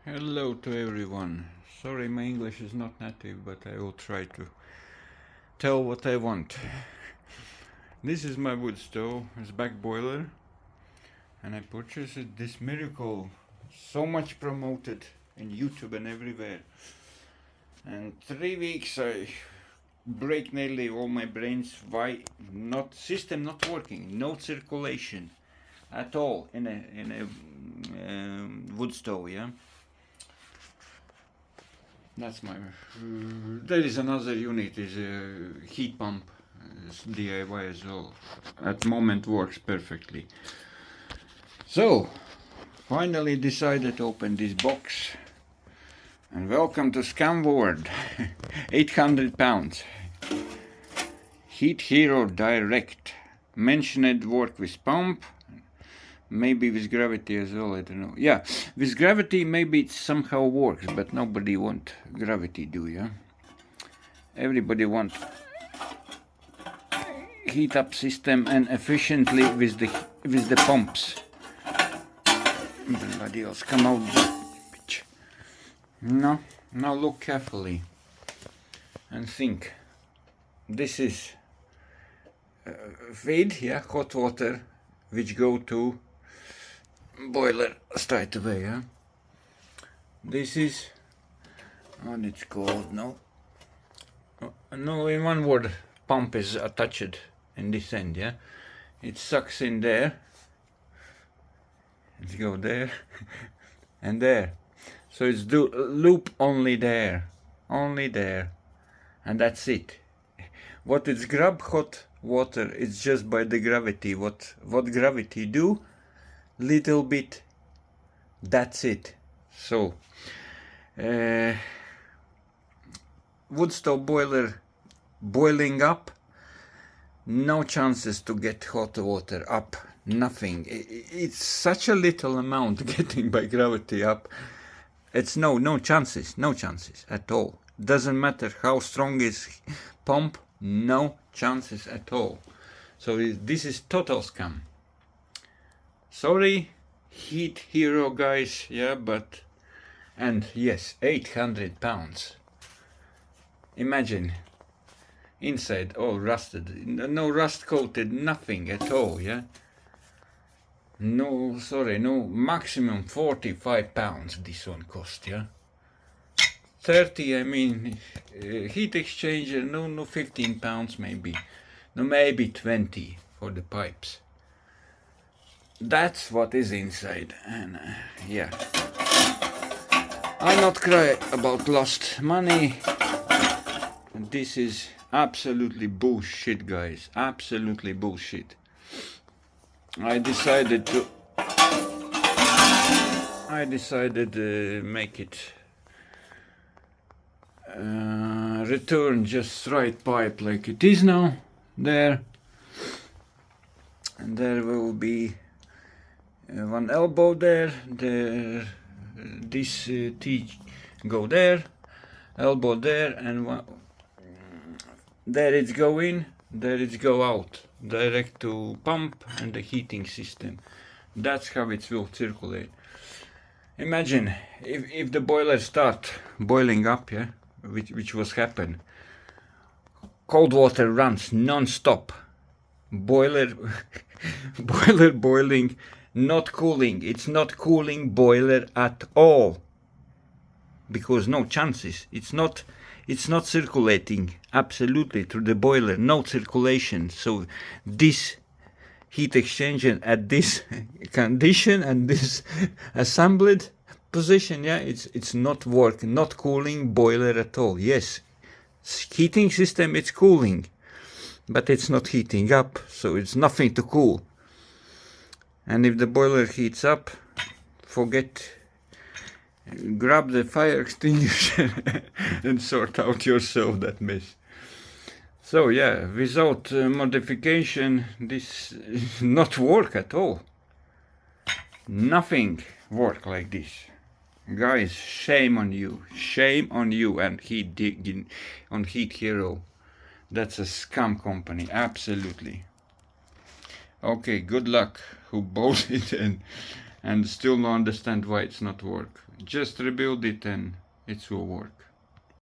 Hello to everyone. Sorry, my English is not native, but I will try to tell what I want. This is my wood stove, it's back boiler, and I purchased this miracle, so much promoted in YouTube and everywhere. And 3 weeks I break nearly all my brains. Why not system not working? No circulation at all in a wood stove, yeah. That's my. There is another unit, is a heat pump, it's DIY as well. At the moment works perfectly. So, finally decided to open this box. And welcome to Scam World. £800. Heat Hero Direct. Mentioned work with pump. Maybe with gravity as well, I don't know. Yeah, with gravity maybe it somehow works, but nobody want gravity, do ya? Everybody want heat up system and efficiently with the pumps. Everybody else come out. No, now look carefully and think. This is feed, yeah, hot water, which go to boiler straight away, yeah. This is what it's called, no, in one word, pump is attached in this end, yeah. It sucks in there, let's go there and there, so it's do loop only there, and that's it. What it's grab hot water, it's just by the gravity. What gravity do? Little bit. That's it. So, wood stove boiler boiling up. No chances to get hot water up. Nothing. It's such a little amount getting by gravity up. It's no chances at all. Doesn't matter how strong is pump. No chances at all. So this is total scam. Sorry, Heat Hero guys, yeah, but, and yes, £800. Imagine, inside all rusted, no rust coated, nothing at all, yeah. No, sorry, no, maximum £45 this one cost, yeah. 30, I mean, heat exchanger, no, £15 maybe, no, maybe 20 for the pipes. That's what is inside, and yeah, I not cry about lost money. This is absolutely bullshit, guys, absolutely bullshit. I decided to make it return just straight pipe like it is now there, and there will be one elbow there, this T go there, elbow there, and one, there it's go in, there it's go out, direct to pump and the heating system. That's how it will circulate. Imagine if the boiler start boiling up, yeah, which was happen. Cold water runs non-stop. Boiler boiling, not cooling. It's not cooling boiler at all, because no chances. It's not circulating absolutely through the boiler. No circulation. So this heat exchanger at this condition and this assembled position, yeah, it's not working. Not cooling boiler at all. Yes, heating system, it's cooling, but it's not heating up, so it's nothing to cool. And if the boiler heats up, forget, grab the fire extinguisher and sort out yourself that mess. So yeah, without modification, this not work at all. Nothing work like this. Guys, shame on you and Heat Hero. That's a scam company, absolutely. Okay, good luck who bought it, and and still not understand why it's not work. Just rebuild it and it will work.